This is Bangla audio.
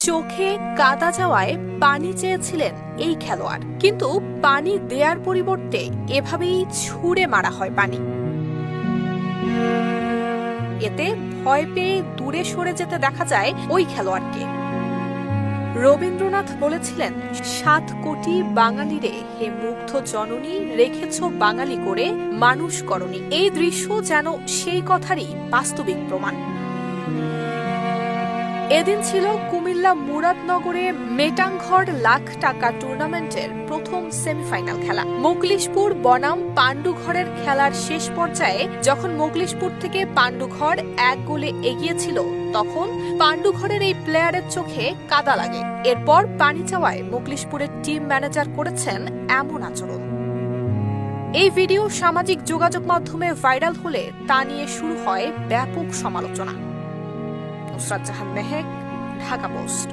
চোখে কাদা যাওয়ায় পানি চেয়েছিলেন এই খেলোয়াড়, কিন্তু পানি দেয়ার পরিবর্তে এভাবেই ছুঁড়ে মারা হয় পানি। এতে ভয় পেয়ে দূরে সরে যেতে দেখা যায় ওই খেলোয়াড়কে। রবীন্দ্রনাথ বলেছিলেন, ৭ কোটি বাঙালিরে হে মুগ্ধ জননী, রেখেছ বাঙালি করে মানুষ করনি। এই দৃশ্য যেন সেই কথারই বাস্তবিক প্রমাণ। এদিন ছিল কুমিল্লা মুরাদনগরে মেটাংঘর লাখ টাকা টুর্নামেন্টের প্রথম সেমিফাইনাল খেলা। মোকলিশপুর বনাম পাণ্ডুঘরের খেলার শেষ পর্যায়ে যখন মোকলিশপুর থেকে পাণ্ডুঘর ১ গোলে এগিয়েছিল, তখন পাণ্ডুঘরের এই প্লেয়ারের চোখে কাদা লাগে। এরপর পানি চাওয়ায় মোকলিশপুরের টিম ম্যানেজার করেছেন এমন আচরণ। এই ভিডিও সামাজিক যোগাযোগ মাধ্যমে ভাইরাল হলে তা নিয়ে শুরু হয় ব্যাপক সমালোচনা। নুসরাত জাহান মেহেক, ঢাকা পোস্ট।